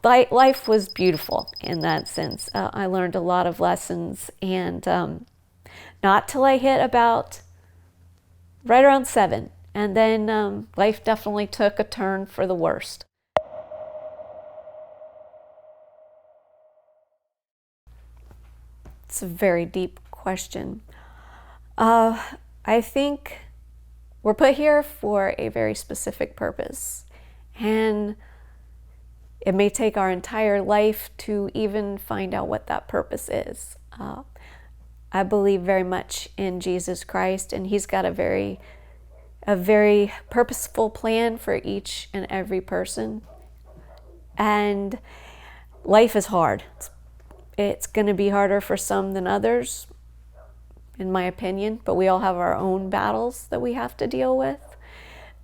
life was beautiful in that sense. I learned a lot of lessons, and not till I hit about right around 7. And then life definitely took a turn for the worst. It's a very deep question. I think we're put here for a very specific purpose. And it may take our entire life to even find out what that purpose is. I believe very much in Jesus Christ, and He's got a very purposeful plan for each and every person. And life is hard. It's going to be harder for some than others, in my opinion, but we all have our own battles that we have to deal with.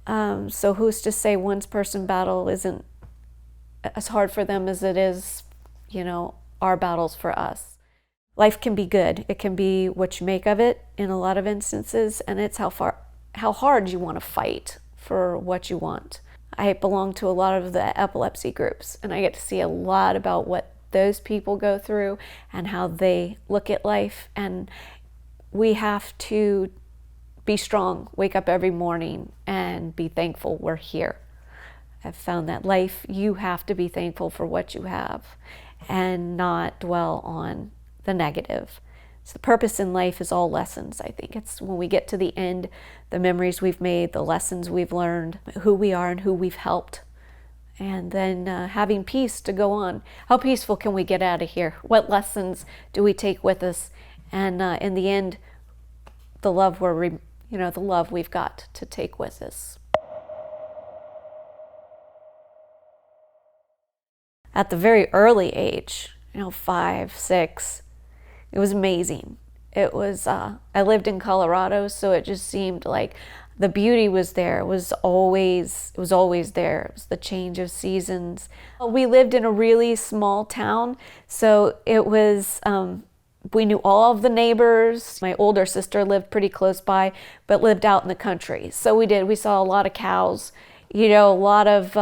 So who's to say one person's battle isn't as hard for them as it is, our battles for us. Life can be good. It can be what you make of it in a lot of instances, and it's how hard you want to fight for what you want. I belong to a lot of the epilepsy groups, and I get to see a lot about what those people go through and how they look at life. And we have to be strong, wake up every morning and be thankful we're here. I've found that life, you have to be thankful for what you have and not dwell on the negative. So the purpose in life is all lessons, I think. It's when we get to the end, the memories we've made, the lessons we've learned, who we are and who we've helped. And then having peace to go on. How peaceful can we get out of here? What lessons do we take with us? And in the end, the love the love we've got to take with us. At the very early age, 5, 6, it was amazing. It was, I lived in Colorado, so it just seemed like the beauty was there. It was always there. It was the change of seasons. We lived in a really small town, so it was, we knew all of the neighbors. My older sister lived pretty close by, but lived out in the country. So we saw a lot of cows, a lot of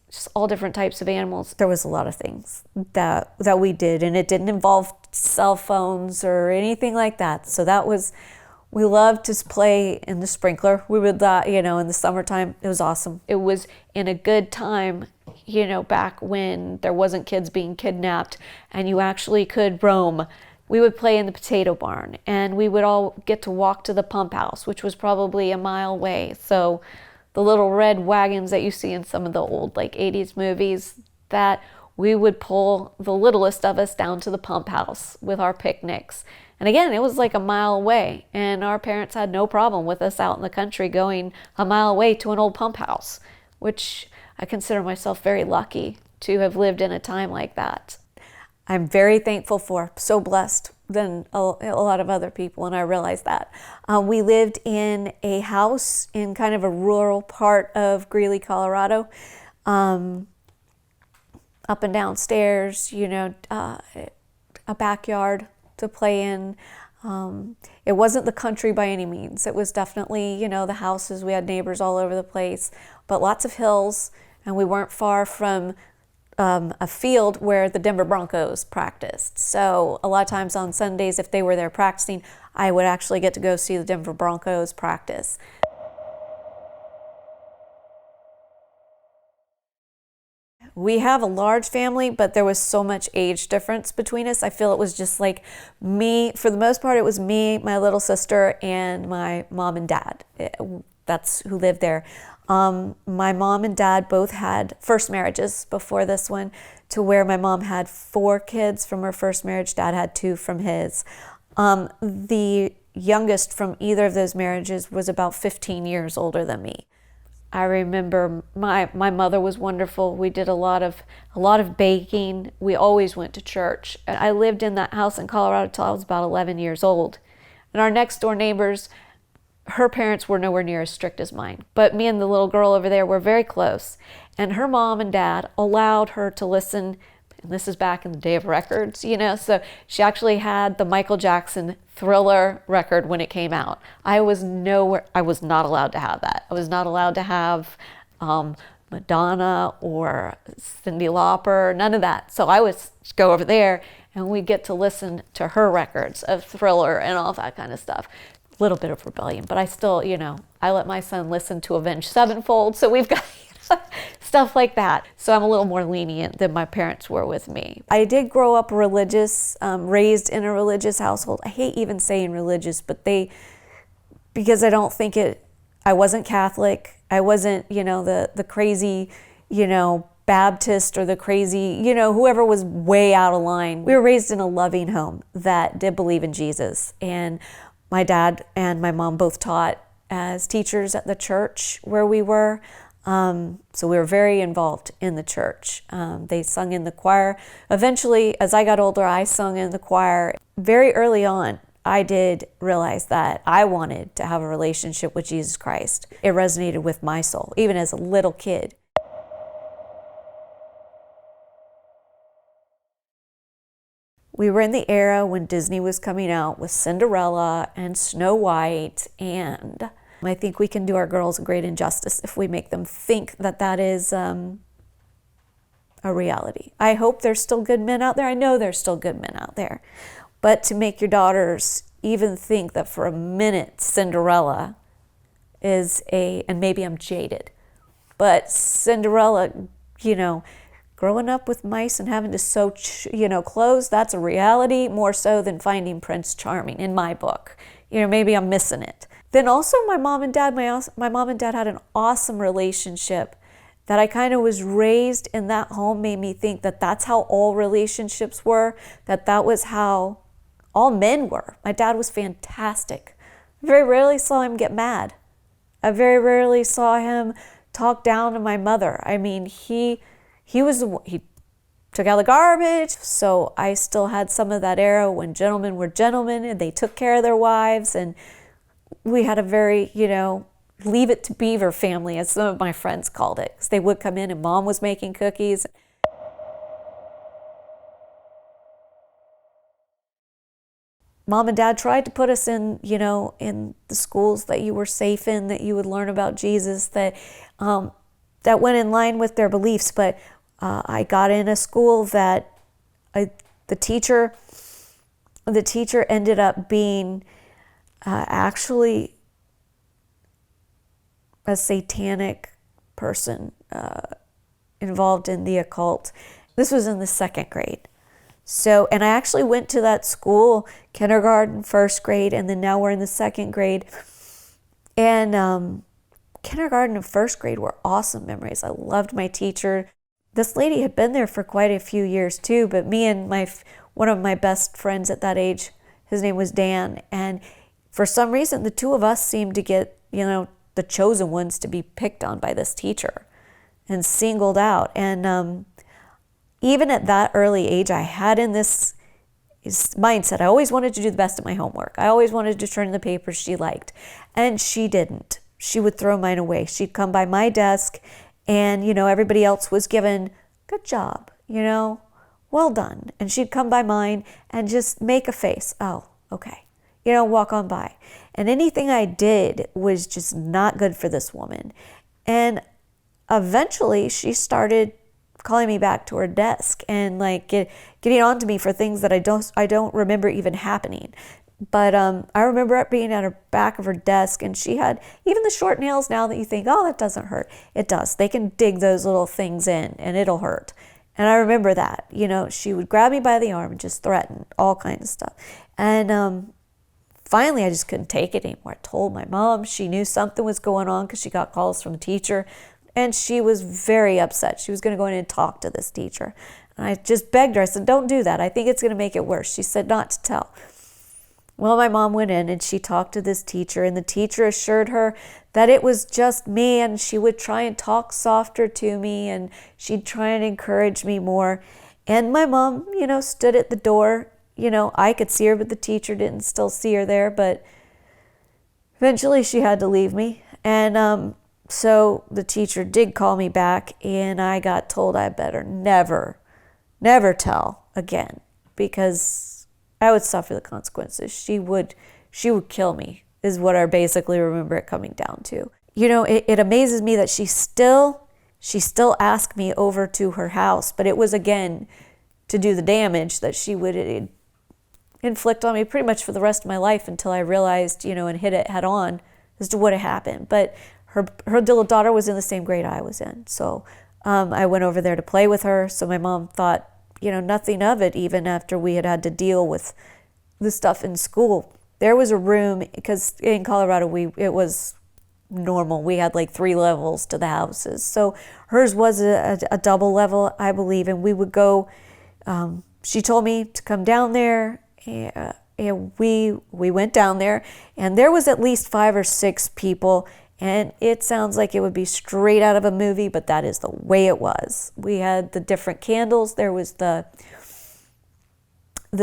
just all different types of animals. There was a lot of things that we did, and it didn't involve cell phones or anything like that. So we loved to play in the sprinkler. We would, in the summertime, it was awesome. It was in a good time, back when there wasn't kids being kidnapped and you actually could roam. We would play in the potato barn, and we would all get to walk to the pump house, which was probably a mile away. So the little red wagons that you see in some of the old 80s movies, that we would pull the littlest of us down to the pump house with our picnics. And again, it was like a mile away, and our parents had no problem with us out in the country going a mile away to an old pump house, which I consider myself very lucky to have lived in a time like that. I'm very thankful for, so blessed than a lot of other people, and I realize that. We lived in a house in kind of a rural part of Greeley, Colorado. Up and down stairs, a backyard to play in. It wasn't the country by any means. It was definitely, the houses. We had neighbors all over the place, but lots of hills, and we weren't far from a field where the Denver Broncos practiced. So a lot of times on Sundays, if they were there practicing, I would actually get to go see the Denver Broncos practice. We have a large family, but there was so much age difference between us. I feel it was just like me, for the most part, it was me, my little sister, and my mom and dad. That's who lived there. My mom and dad both had first marriages before this one, to where my mom had 4 kids from her first marriage, dad had 2 from his. The youngest from either of those marriages was about 15 years older than me. I remember my mother was wonderful. We did a lot of baking. We always went to church. I lived in that house in Colorado till I was about 11 years old. And our next door neighbors, her parents were nowhere near as strict as mine. But me and the little girl over there were very close. And her mom and dad allowed her to listen, and this is back in the day of records, so she actually had the Michael Jackson Thriller record when it came out. I was not allowed to have that. I was not allowed to have Madonna or Cyndi Lauper, none of that. So I would go over there and we get to listen to her records of Thriller and all that kind of stuff. A little bit of rebellion, but I still, I let my son listen to Avenged Sevenfold. So we've got stuff like that. So I'm a little more lenient than my parents were with me. I did grow up religious, raised in a religious household. I hate even saying religious, but because I don't think I wasn't Catholic. I wasn't, the crazy, Baptist or the crazy, whoever was way out of line. We were raised in a loving home that did believe in Jesus. And my dad and my mom both taught as teachers at the church where we were. So we were very involved in the church. They sung in the choir. Eventually, as I got older, I sung in the choir. Very early on, I did realize that I wanted to have a relationship with Jesus Christ. It resonated with my soul, even as a little kid. We were in the era when Disney was coming out with Cinderella and Snow White, and I think we can do our girls a great injustice if we make them think that that is a reality. I hope there's still good men out there. I know there's still good men out there. But to make your daughters even think that for a minute Cinderella is and maybe I'm jaded, but Cinderella, growing up with mice and having to sew, clothes, that's a reality more so than finding Prince Charming in my book. Maybe I'm missing it. Then also my mom and dad had an awesome relationship that I kind of was raised in that home, made me think that that's how all relationships were, that was how all men were. My dad was fantastic. I very rarely saw him get mad. I very rarely saw him talk down to my mother. I mean, he took out the garbage. So I still had some of that era when gentlemen were gentlemen and they took care of their wives. And we had a very, leave it to beaver family, as some of my friends called it. 'Cause they would come in and mom was making cookies. Mom and dad tried to put us in, in the schools that you were safe in, that you would learn about Jesus, that went in line with their beliefs. But I got in a school that the teacher ended up being actually a satanic person involved in the occult. This was in the 2nd grade. So, and I actually went to that school, kindergarten, 1st grade, and then now we're in the 2nd grade. And kindergarten and 1st grade were awesome memories. I loved my teacher. This lady had been there for quite a few years too, but me and one of my best friends at that age, his name was Dan, and for some reason the two of us seemed to get, the chosen ones to be picked on by this teacher and singled out. And even at that early age, I had in this mindset, I always wanted to do the best at my homework. I always wanted to turn in the papers she liked. And she didn't. She would throw mine away. She'd come by my desk and, everybody else was given, good job, well done. And she'd come by mine and just make a face. Oh, okay. Walk on by. And anything I did was just not good for this woman. And eventually she started calling me back to her desk and getting on to me for things that I don't remember even happening. But I remember it being at her back of her desk, and she had even the short nails now that you think, oh, that doesn't hurt. It does. They can dig those little things in and it'll hurt. And I remember that, she would grab me by the arm and just threaten all kinds of stuff. And finally, I just couldn't take it anymore. I told my mom. She knew something was going on because she got calls from the teacher. And she was very upset. She was going to go in and talk to this teacher. And I just begged her. I said, don't do that. I think it's going to make it worse. She said not to tell. Well, my mom went in and she talked to this teacher, and the teacher assured her that it was just me, and she would try and talk softer to me, and she'd try and encourage me more. And my mom, stood at the door. I could see her, but the teacher didn't still see her there. But eventually she had to leave me. And so the teacher did call me back, and I got told I better never tell again, because I would suffer the consequences. She would kill me, is what I basically remember it coming down to. It amazes me that she still she still asked me over to her house, but it was again to do the damage that she would inflict on me pretty much for the rest of my life until I realized, and hit it head on as to what had happened. But her little daughter was in the same grade I was in. So I went over there to play with her. So my mom thought, nothing of it, even after we had to deal with the stuff in school. There was a room, because in Colorado, it was normal. We had like 3 levels to the houses. So hers was a double level, I believe. And we would go, she told me to come down there. And we went down there, and there was at least 5 or 6 people, and it sounds like it would be straight out of a movie, but that is the way it was. We had the different candles. There was the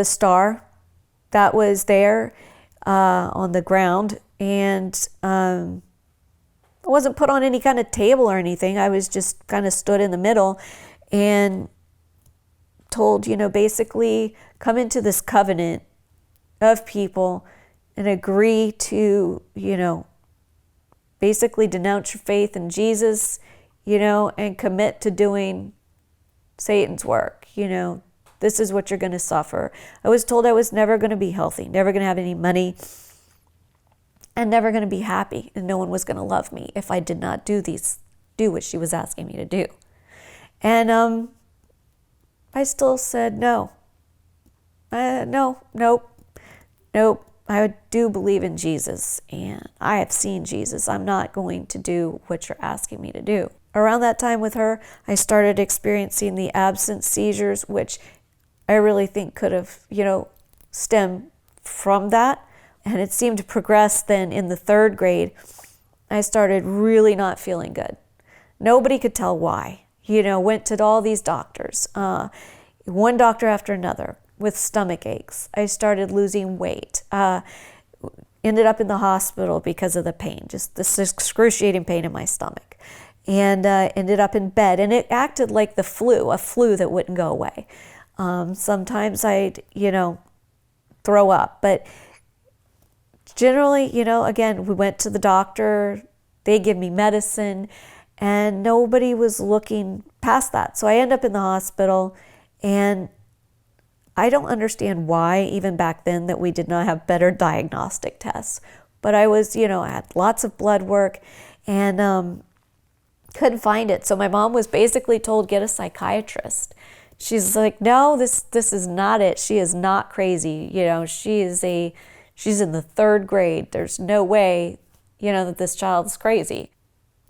star that was there on the ground, and I wasn't put on any kind of table or anything. I was just kind of stood in the middle and told, basically come into this covenant of people and agree to, basically denounce your faith in Jesus, and commit to doing Satan's work. This is what you're going to suffer. I was told I was never going to be healthy, never going to have any money, and never going to be happy, and no one was going to love me if I did not do what she was asking me to do. And I still said no. Nope. I do believe in Jesus, and I have seen Jesus. I'm not going to do what you're asking me to do. Around that time with her, I started experiencing the absence seizures, which I really think could have, stemmed from that. And it seemed to progress then in the 3rd grade. I started really not feeling good. Nobody could tell why. Went to all these doctors, one doctor after another, with stomach aches. I started losing weight. Ended up in the hospital because of the pain, just this excruciating pain in my stomach. And ended up in bed. And it acted like a flu that wouldn't go away. Sometimes I'd, throw up. But generally, again, we went to the doctor. They give me medicine. And nobody was looking past that. So I end up in the hospital, and I don't understand why, even back then, that we did not have better diagnostic tests. But I was, I had lots of blood work and couldn't find it. So my mom was basically told, get a psychiatrist. She's like, no, this is not it. She is not crazy. She's in the 3rd grade. There's no way, that this child's crazy.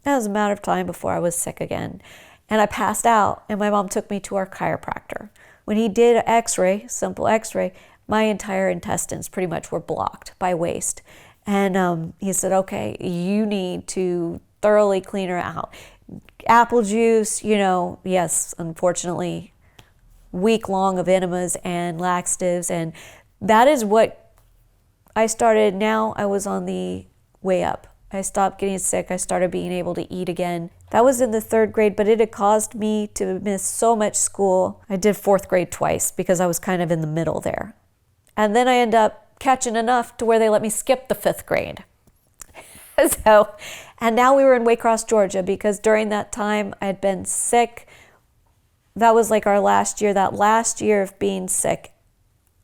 It was a matter of time before I was sick again. And I passed out, and my mom took me to our chiropractor. When he did an x-ray, simple x-ray, my entire intestines pretty much were blocked by waste. And he said, okay, you need to thoroughly clean her out. Apple juice, yes, unfortunately, week long of enemas and laxatives. And that is what I started. Now I was on the way up. I stopped getting sick. I started being able to eat again. That was in the 3rd grade, but it had caused me to miss so much school. I did 4th grade twice because I was kind of in the middle there. And then I ended up catching enough to where they let me skip the 5th grade. And now we were in Waycross, Georgia, because during that time I had been sick. That was like our last year. That last year of being sick,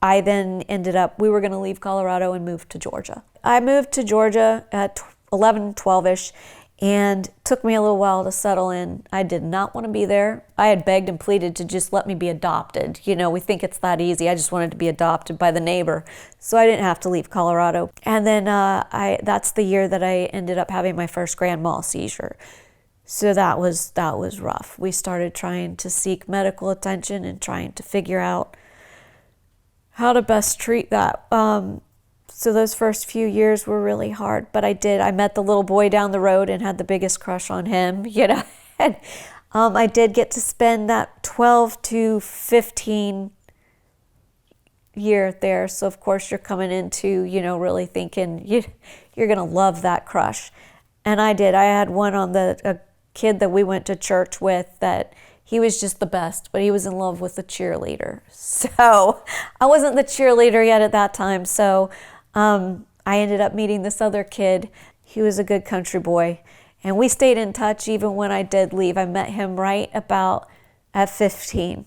I then ended up, we were going to leave Colorado and move to Georgia. I moved to Georgia at 11, 12-ish, and took me a little while to settle in. I did not want to be there. I had begged and pleaded to just let me be adopted. We think it's that easy. I just wanted to be adopted by the neighbor, so I didn't have to leave Colorado. And then that's the year that I ended up having my first grand mal seizure. So that was rough. We started trying to seek medical attention and trying to figure out how to best treat that. So those first few years were really hard, but I met the little boy down the road and had the biggest crush on him, and I did get to spend that 12 to 15 year there. So of course you're coming into, really thinking you're going to love that crush. And I did. I had one on a kid that we went to church with that he was just the best, but he was in love with the cheerleader. So I wasn't the cheerleader yet at that time. So I ended up meeting this other kid. He was a good country boy, And we stayed in touch even when I did leave. I met him right about at 15.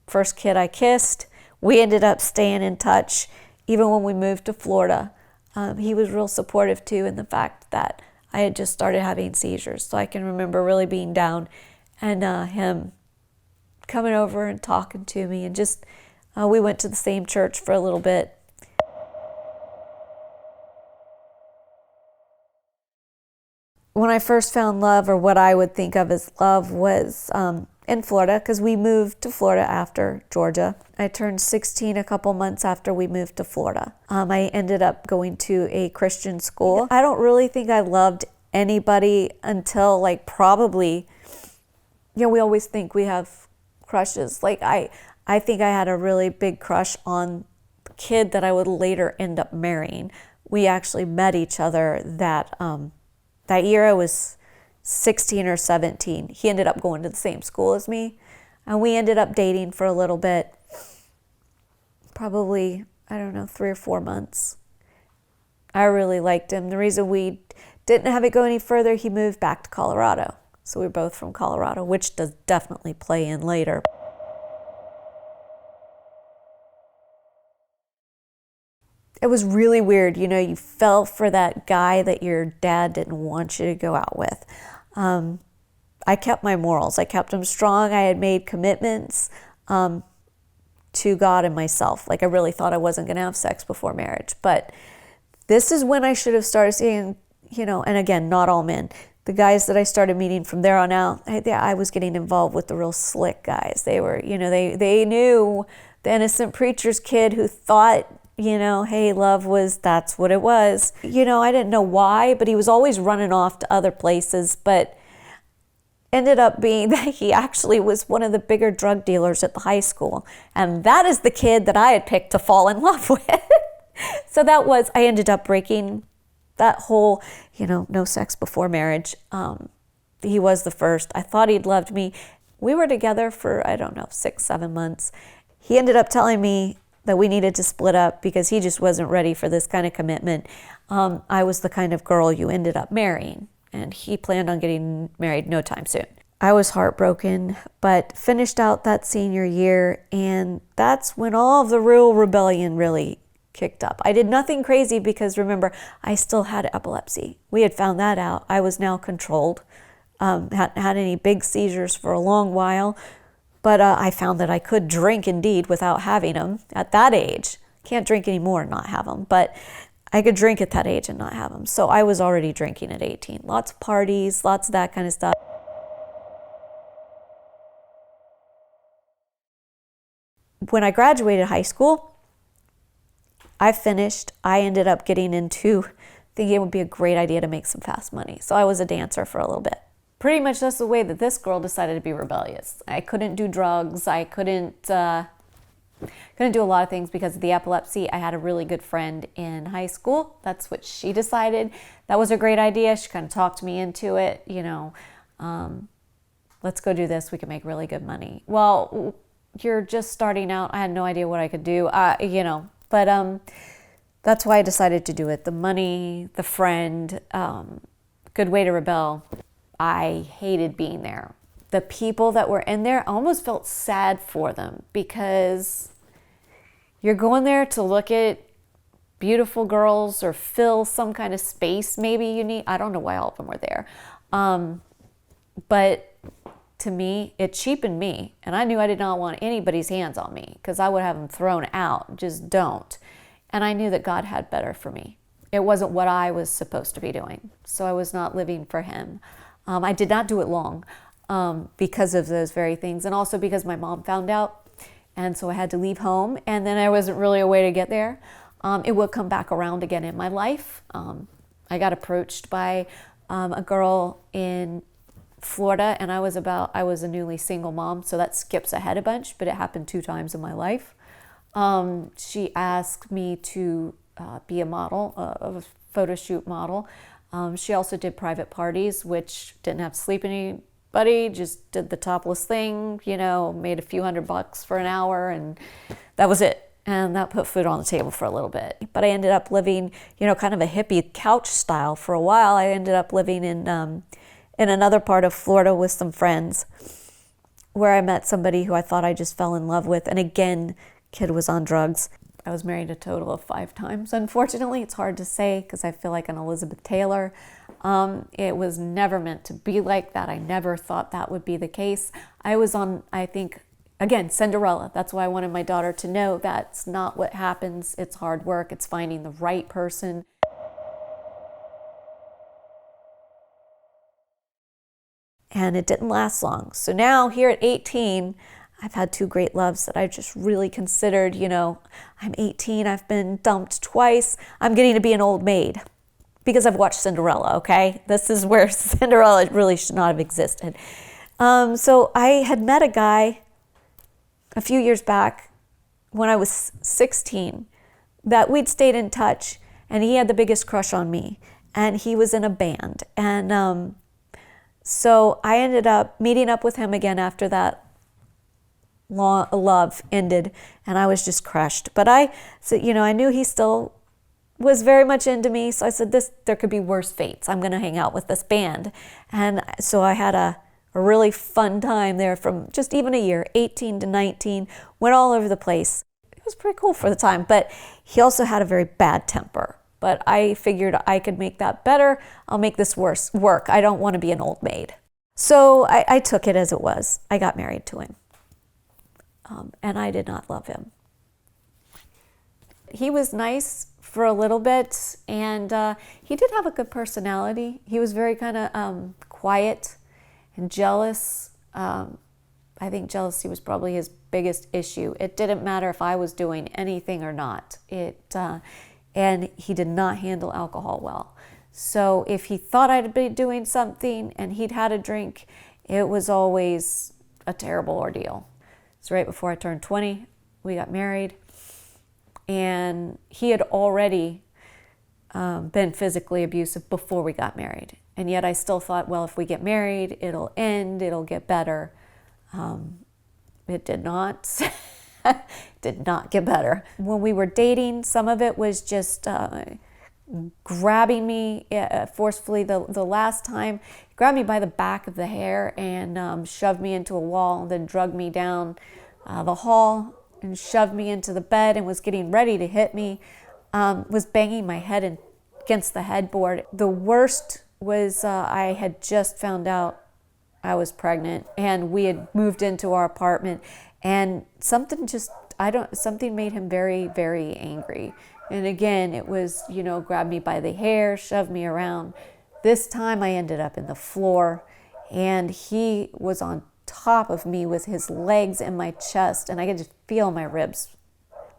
First kid I kissed. We ended up staying in touch even when we moved to Florida. He was real supportive too in the fact that I had just started having seizures. So I can remember really being down and him coming over and talking to me. And just, we went to the same church for a little bit. When I first found love, or what I would think of as love, was in Florida, because we moved to Florida after Georgia. I turned 16 a couple months after we moved to Florida. I ended up going to a Christian school. I don't really think I loved anybody until like probably, we always think we have crushes. Like I think I had a really big crush on the kid that I would later end up marrying. We actually met each other that year. I was 16 or 17. He ended up going to the same school as me, and we ended up dating for a little bit, probably, 3 or 4 months. I really liked him. The reason we didn't have it go any further, he moved back to Colorado. So we're both from Colorado, which does definitely play in later. It was really weird. You fell for that guy that your dad didn't want you to go out with. I kept my morals. I kept them strong. I had made commitments to God and myself. Like I really thought I wasn't going to have sex before marriage. But this is when I should have started seeing, and again, not all men. The guys that I started meeting from there on out, I was getting involved with the real slick guys. They were, they knew the innocent preacher's kid who thought, hey, love that's what it was. I didn't know why, but he was always running off to other places, but ended up being that he actually was one of the bigger drug dealers at the high school. And that is the kid that I had picked to fall in love with. So I ended up breaking that whole, no sex before marriage. He was the first. I thought he'd loved me. We were together for, 6, 7 months. He ended up telling me that we needed to split up because he just wasn't ready for this kind of commitment. I was the kind of girl you ended up marrying, and he planned on getting married no time soon. I was heartbroken, but finished out that senior year, and that's when all of the real rebellion really kicked up. I did nothing crazy because, remember, I still had epilepsy. We had found that out. I was now controlled. Hadn't had any big seizures for a long while. But I found that I could drink indeed without having them at that age. Can't drink anymore and not have them, but I could drink at that age and not have them. So I was already drinking at 18. Lots of parties, lots of that kind of stuff. When I graduated high school, I ended up getting into thinking it would be a great idea to make some fast money. So I was a dancer for a little bit. Pretty much that's the way that this girl decided to be rebellious. I couldn't do drugs. I couldn't do a lot of things because of the epilepsy. I had a really good friend in high school. That's what she decided. That was a great idea. She kind of talked me into it. Let's go do this. We can make really good money. Well, you're just starting out. I had no idea what I could do, but that's why I decided to do it. The money, the friend, good way to rebel. I hated being there. The people that were in there, I almost felt sad for them because you're going there to look at beautiful girls or fill some kind of space maybe you need. I don't know why all of them were there. But to me, it cheapened me. And I knew I did not want anybody's hands on me because I would have them thrown out. Just don't. And I knew that God had better for me. It wasn't what I was supposed to be doing. So I was not living for him. I did not do it long because of those very things. And also because my mom found out. And so I had to leave home. And then there wasn't really a way to get there. It would come back around again in my life. I got approached by a girl in Florida. And I was a newly single mom. So that skips ahead a bunch. But it happened 2 times in my life. She asked me to be a model, a photo shoot model. She also did private parties, which didn't have to sleep anybody, just did the topless thing, made a few $100 for an hour, and that was it. And that put food on the table for a little bit. But I ended up living, kind of a hippie couch style for a while. I ended up living in in another part of Florida with some friends where I met somebody who I thought I just fell in love with. And again, kid was on drugs. I was married a total of 5 times. Unfortunately, it's hard to say because I feel like an Elizabeth Taylor. It was never meant to be like that. I never thought that would be the case. I was on, I think, again, Cinderella. That's why I wanted my daughter to know that's not what happens. It's hard work. It's finding the right person. And it didn't last long. So now here at 18, I've had 2 great loves that I've just really considered, I'm 18, I've been dumped twice. I'm getting to be an old maid because I've watched Cinderella, okay? This is where Cinderella really should not have existed. So I had met a guy a few years back when I was 16 that we'd stayed in touch, and he had the biggest crush on me, and he was in a band. And so I ended up meeting up with him again after that love ended, and I was just crushed. But I knew he still was very much into me, so I said, there could be worse fates. I'm going to hang out with this band. And so I had a really fun time there from just even a year, 18 to 19, went all over the place. It was pretty cool for the time, but he also had a very bad temper. But I figured I could make that better. I'll make this work. I don't want to be an old maid. So I took it as it was. I got married to him. And I did not love him. He was nice for a little bit, and he did have a good personality. He was very kind of quiet and jealous. I think jealousy was probably his biggest issue. It didn't matter if I was doing anything or not. And he did not handle alcohol well. So if he thought I'd be doing something and he'd had a drink, it was always a terrible ordeal. So right before I turned 20, we got married, and he had already been physically abusive before we got married. And yet I still thought, well, if we get married, it'll end, it'll get better. It did not. Did not get better. When we were dating, some of it was just grabbing me forcefully. The last time, he grabbed me by the back of the hair and shoved me into a wall, and then dragged me down the hall and shoved me into the bed and was getting ready to hit me, was banging my head against the headboard. The worst was I had just found out I was pregnant, and we had moved into our apartment, and something made him very, very angry. And again, it was, grab me by the hair, shove me around. This time I ended up in the floor, and he was on top of me with his legs in my chest, and I could just feel my ribs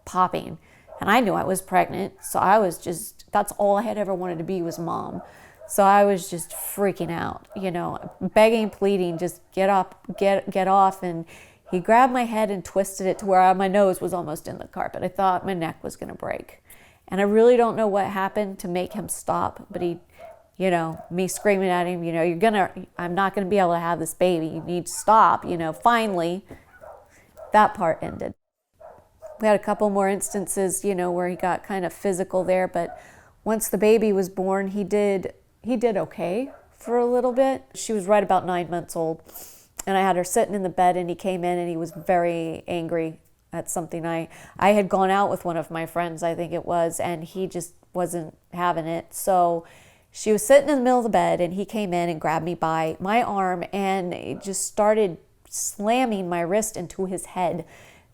popping. And I knew I was pregnant, so I was that's all I had ever wanted to be, was mom. So I was just freaking out, begging, pleading, just get up, get off. And he grabbed my head and twisted it to where my nose was almost in the carpet. I thought my neck was going to break. And I really don't know what happened to make him stop, but he, me screaming at him, I'm not going to be able to have this baby. You need to stop, Finally, that part ended. We had a couple more instances, where he got kind of physical there, but once the baby was born, he did okay for a little bit. She was right about 9 months old, and I had her sitting in the bed, and he came in and he was very angry at something. I had gone out with one of my friends, I think it was, and he just wasn't having it. So she was sitting in the middle of the bed, and he came in and grabbed me by my arm and it just started slamming my wrist into his head,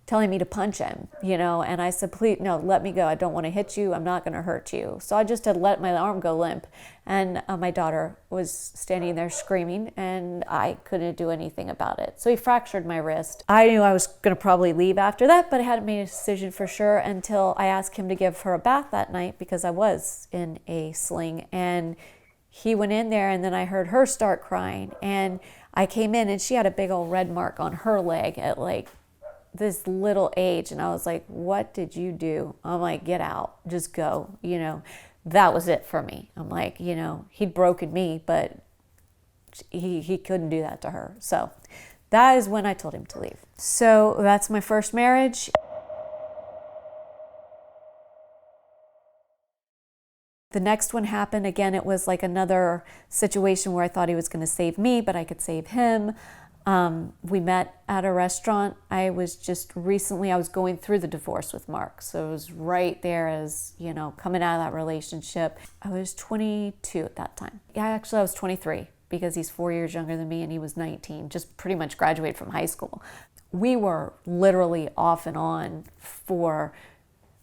telling me to punch him, and I said, please, no, let me go. I don't want to hit you. I'm not going to hurt you. So I just had let my arm go limp, and my daughter was standing there screaming, and I couldn't do anything about it. So he fractured my wrist. I knew I was going to probably leave after that, but I hadn't made a decision for sure until I asked him to give her a bath that night because I was in a sling, and he went in there, and then I heard her start crying, and I came in, and she had a big old red mark on her leg at this little age, and I was like, what did you do? I'm like, get out, just go, that was it for me. I'm like, he'd broken me, but he couldn't do that to her. So that is when I told him to leave. So that's my first marriage. The next one happened again. It was like another situation where I thought he was going to save me, but I could save him. We met at a restaurant. I was going through the divorce with Mark. So it was right there as, coming out of that relationship. I was 22 at that time. Yeah, actually I was 23 because he's 4 years younger than me and he was 19, just pretty much graduated from high school. We were literally off and on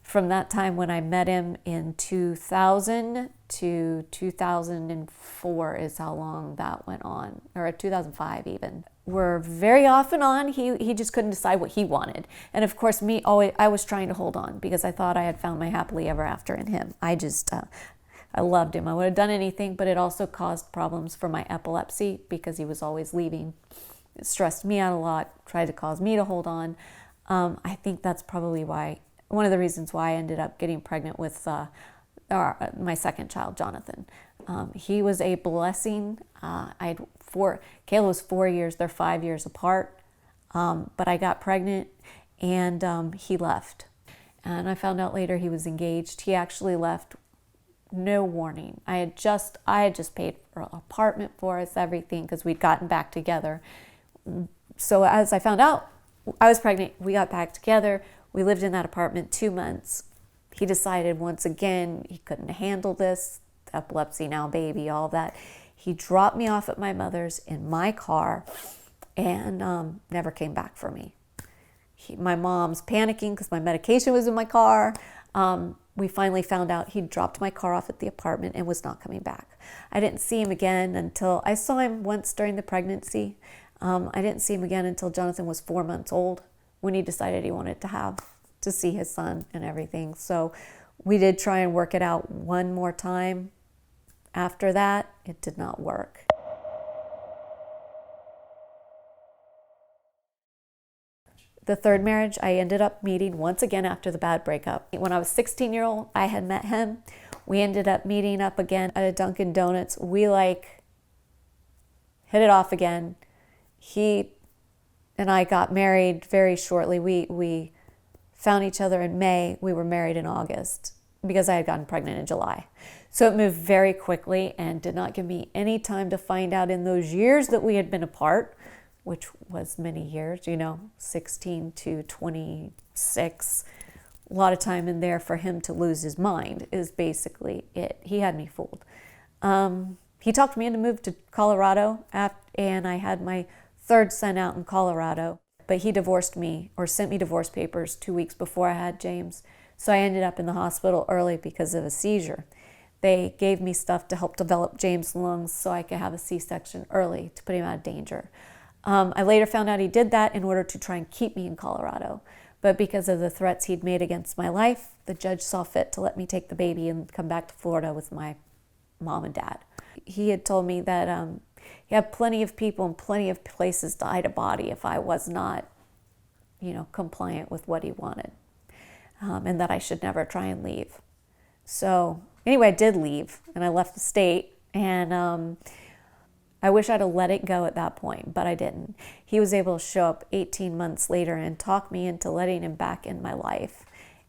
from that time when I met him in 2000 to 2004 is how long that went on, or 2005 even. We're very off and on. He just couldn't decide what he wanted. And of course, I was trying to hold on because I thought I had found my happily ever after in him. I loved him. I would have done anything, but it also caused problems for my epilepsy because he was always leaving. It stressed me out a lot, tried to cause me to hold on. I think that's probably one of the reasons why I ended up getting pregnant with my second child, Jonathan. He was a blessing. Kayla was 4 years, they're 5 years apart. But I got pregnant and he left. And I found out later he was engaged. He actually left, no warning. I had just paid for an apartment for us, everything, because we'd gotten back together. So as I found out I was pregnant, we got back together. We lived in that apartment 2 months. He decided once again he couldn't handle this, epilepsy now, baby, all that. He dropped me off at my mother's in my car and never came back for me. My mom's panicking because my medication was in my car. We finally found out he dropped my car off at the apartment and was not coming back. I didn't see him again until I saw him once during the pregnancy. I didn't see him again until Jonathan was 4 months old, when he decided he wanted to see his son and everything. So we did try and work it out one more time. After that, it did not work. The third marriage, I ended up meeting once again after the bad breakup. When I was 16-year-old, I had met him. We ended up meeting up again at a Dunkin' Donuts. We hit it off again. He and I got married very shortly. We found each other in May. We were married in August because I had gotten pregnant in July. So it moved very quickly and did not give me any time to find out in those years that we had been apart, which was many years, 16 to 26. A lot of time in there for him to lose his mind is basically it. He had me fooled. He talked me into move to Colorado, and I had my third son out in Colorado. But he divorced me, or sent me divorce papers 2 weeks before I had James. So I ended up in the hospital early because of a seizure. They gave me stuff to help develop James' lungs so I could have a C-section early to put him out of danger. I later found out he did that in order to try and keep me in Colorado. But because of the threats he'd made against my life, the judge saw fit to let me take the baby and come back to Florida with my mom and dad. He had told me that he had plenty of people and plenty of places to hide a body if I was not, compliant with what he wanted, and that I should never try and leave. So anyway, I did leave, and I left the state, and I wish I'd have let it go at that point, but I didn't. He was able to show up 18 months later and talk me into letting him back in my life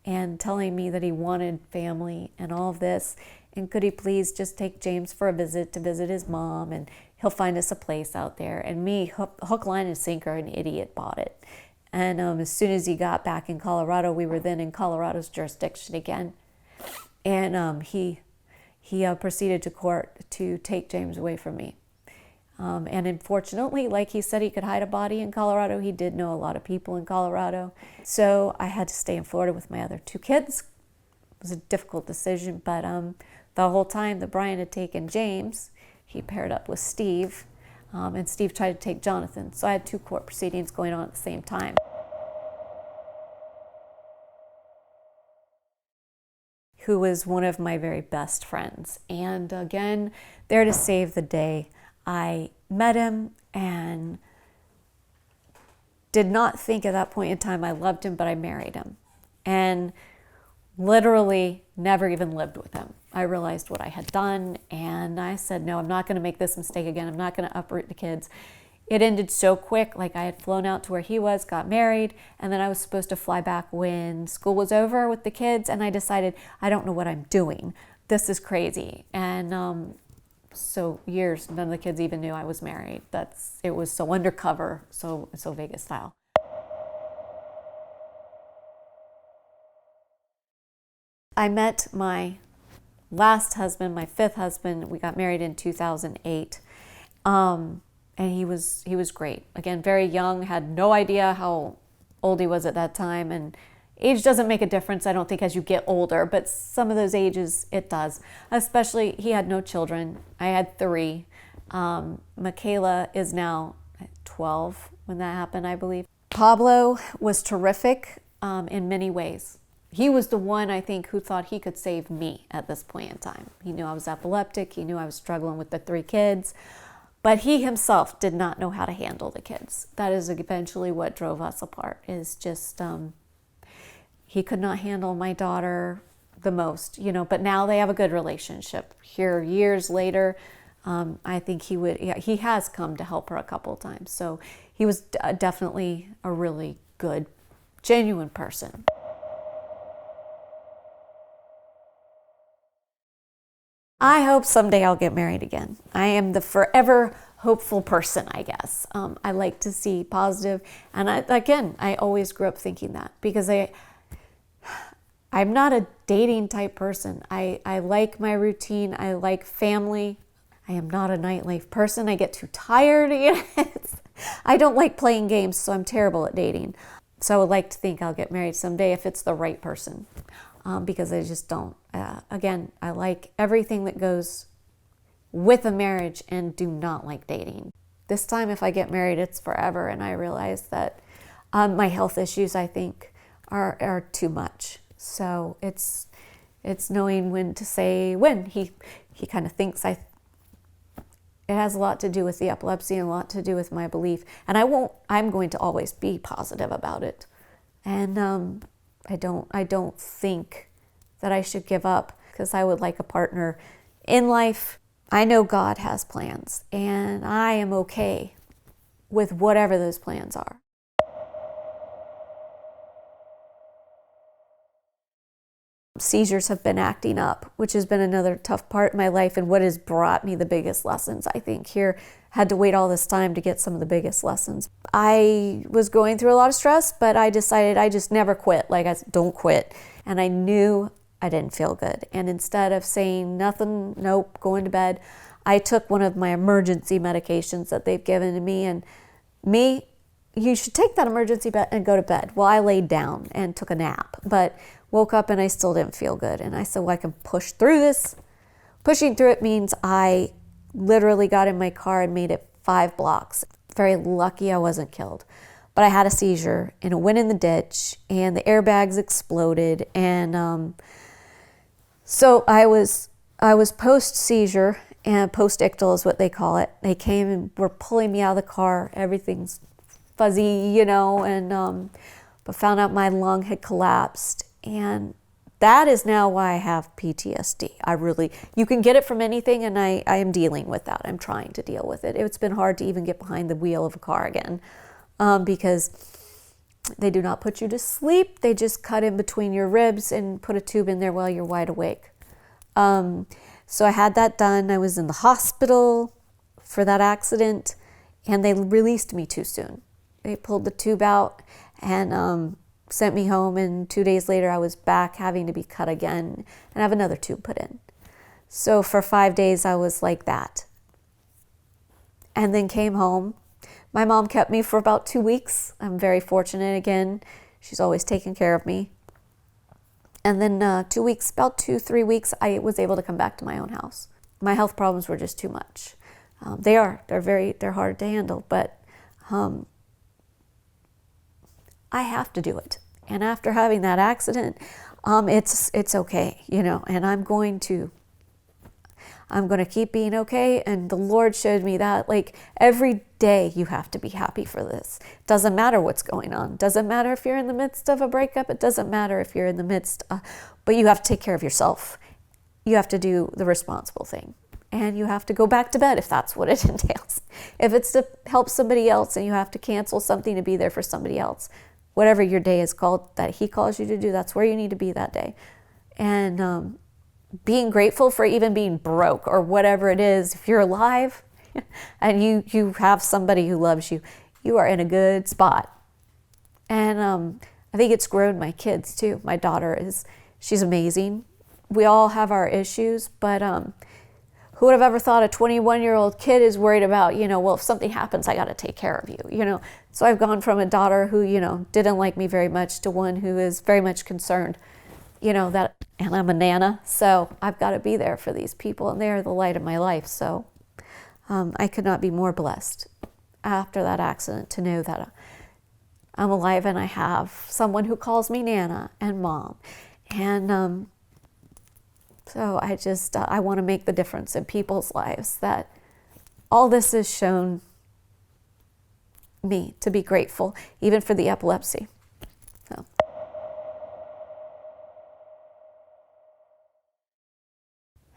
and telling me that he wanted family and all of this. And could he please just take James for a visit to visit his mom, and he'll find us a place out there. And me, hook, line, and sinker, an idiot, bought it. And as soon as he got back in Colorado, we were then in Colorado's jurisdiction again. And he proceeded to court to take James away from me. And unfortunately, like he said he could hide a body in Colorado, he did know a lot of people in Colorado. So I had to stay in Florida with my other two kids. It was a difficult decision, but the whole time that Brian had taken James, he paired up with Steve, and Steve tried to take Jonathan. So I had two court proceedings going on at the same time. Who was one of my very best friends. And again, there to save the day. I met him and did not think at that point in time I loved him, but I married him. And literally never even lived with him. I realized what I had done, and I said, no, I'm not going to make this mistake again. I'm not going to uproot the kids. It ended so quick. Like, I had flown out to where he was, got married, and then I was supposed to fly back when school was over with the kids, and I decided, I don't know what I'm doing. this is crazy. And so years, none of the kids even knew I was married. It was so undercover, so Vegas style. I met my last husband, my fifth husband. We got married in 2008. And he was great. Again, very young, had no idea how old he was at that time. And age doesn't make a difference, I don't think, as you get older, but some of those ages, it does. Especially, he had no children. I had 3. Michaela is now 12 when that happened, I believe. Pablo was terrific in many ways. He was the one, I think, who thought he could save me at this point in time. He knew I was epileptic. He knew I was struggling with the 3 kids. But he himself did not know how to handle the kids. That is eventually what drove us apart, is just he could not handle my daughter the most, but now they have a good relationship. Here, years later, I think he has come to help her a couple of times. So he was definitely a really good, genuine person. I hope someday I'll get married again. I am the forever hopeful person, I guess. I like to see positive, and I always grew up thinking that, because I'm not a dating type person. I like my routine. I like family. I am not a nightlife person. I get too tired. I don't like playing games, so I'm terrible at dating. So I would like to think I'll get married someday if it's the right person. Because I just don't. Again, I like everything that goes with a marriage and do not like dating. This time, if I get married, it's forever. And I realize that my health issues, I think, are too much. So it's knowing when to say when. He kind of thinks it has a lot to do with the epilepsy and a lot to do with my belief. And I'm going to always be positive about it. And I don't think that I should give up, because I would like a partner in life. I know God has plans, and I am okay with whatever those plans are. Seizures have been acting up, which has been another tough part in my life, and what has brought me the biggest lessons, I think. Here, had to wait all this time to get some of the biggest lessons. I was going through a lot of stress, but I decided I just never quit. Like, I said, don't quit. And I knew I didn't feel good. And instead of saying nothing, nope, going to bed, I took one of my emergency medications that they've given to me. And you should take that emergency and go to bed. Well, I laid down and took a nap, but woke up and I still didn't feel good. And I said, well, I can push through this. Pushing through it means I literally got in my car and made it 5 blocks. Very lucky I wasn't killed. But I had a seizure, and it went in the ditch, and the airbags exploded. And so I was post-seizure, and post-ictal is what they call it. They came and were pulling me out of the car. Everything's fuzzy, and but found out my lung had collapsed. And that is now why I have PTSD. You can get it from anything, and I am dealing with that. I'm trying to deal with it. It's been hard to even get behind the wheel of a car again, because they do not put you to sleep. They just cut in between your ribs and put a tube in there while you're wide awake. So I had that done. I was in the hospital for that accident, and they released me too soon. They pulled the tube out and sent me home, and 2 days later I was back having to be cut again and have another tube put in. So for 5 days I was like that. And then came home. My mom kept me for about 2 weeks. I'm very fortunate again. She's always taken care of me. And then 2 weeks, about 2-3 weeks, I was able to come back to my own house. My health problems were just too much. They're hard to handle, but I have to do it. And after having that accident, it's okay, and I'm going to keep being okay. And the Lord showed me that, like, every day you have to be happy for this. Doesn't matter what's going on. Doesn't matter if you're in the midst of a breakup. It doesn't matter if you're in the midst, but you have to take care of yourself. You have to do the responsible thing. And you have to go back to bed if that's what it entails. If it's to help somebody else and you have to cancel something to be there for somebody else, whatever your day is called that He calls you to do, that's where you need to be that day. And being grateful for even being broke or whatever it is. If you're alive and you have somebody who loves you, you are in a good spot. And I think it's grown my kids too. My daughter she's amazing. We all have our issues, but who would have ever thought a 21-year-old kid is worried about, well, if something happens, I got to take care of you, So I've gone from a daughter who, didn't like me very much to one who is very much concerned, that, and I'm a nana, so I've got to be there for these people, and they are the light of my life. So I could not be more blessed after that accident to know that I'm alive and I have someone who calls me Nana and Mom. And so I want to make the difference in people's lives, that all this has shown me to be grateful, even for the epilepsy. So.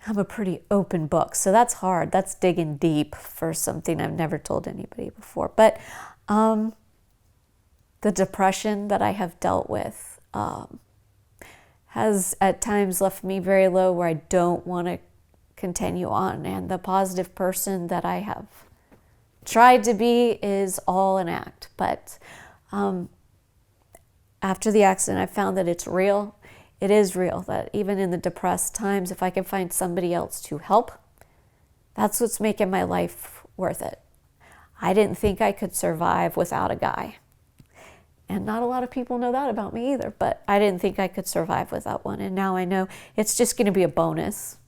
I'm a pretty open book, so that's hard. That's digging deep for something I've never told anybody before. But the depression that I have dealt with has at times left me very low, where I don't want to continue on. And the positive person that I have tried to be is all an act. But after the accident, I found that it's real. It is real, that even in the depressed times, if I can find somebody else to help, that's what's making my life worth it. I didn't think I could survive without a guy. And not a lot of people know that about me either, but I didn't think I could survive without one. And now I know it's just going to be a bonus.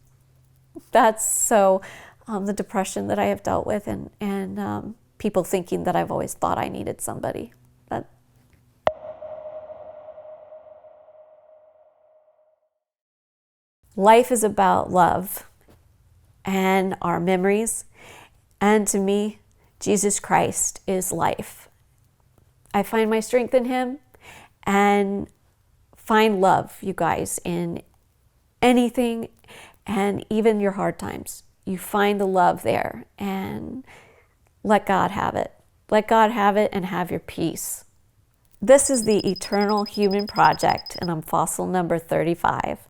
That's so the depression that I have dealt with, and people thinking that I've always thought I needed somebody. Life is about love and our memories. And to me, Jesus Christ is life. I find my strength in him, and find love, you guys, in anything, and even your hard times. You find the love there, and let God have it. Let God have it and have your peace. This is the Eternal Human Project, and I'm fossil number 35.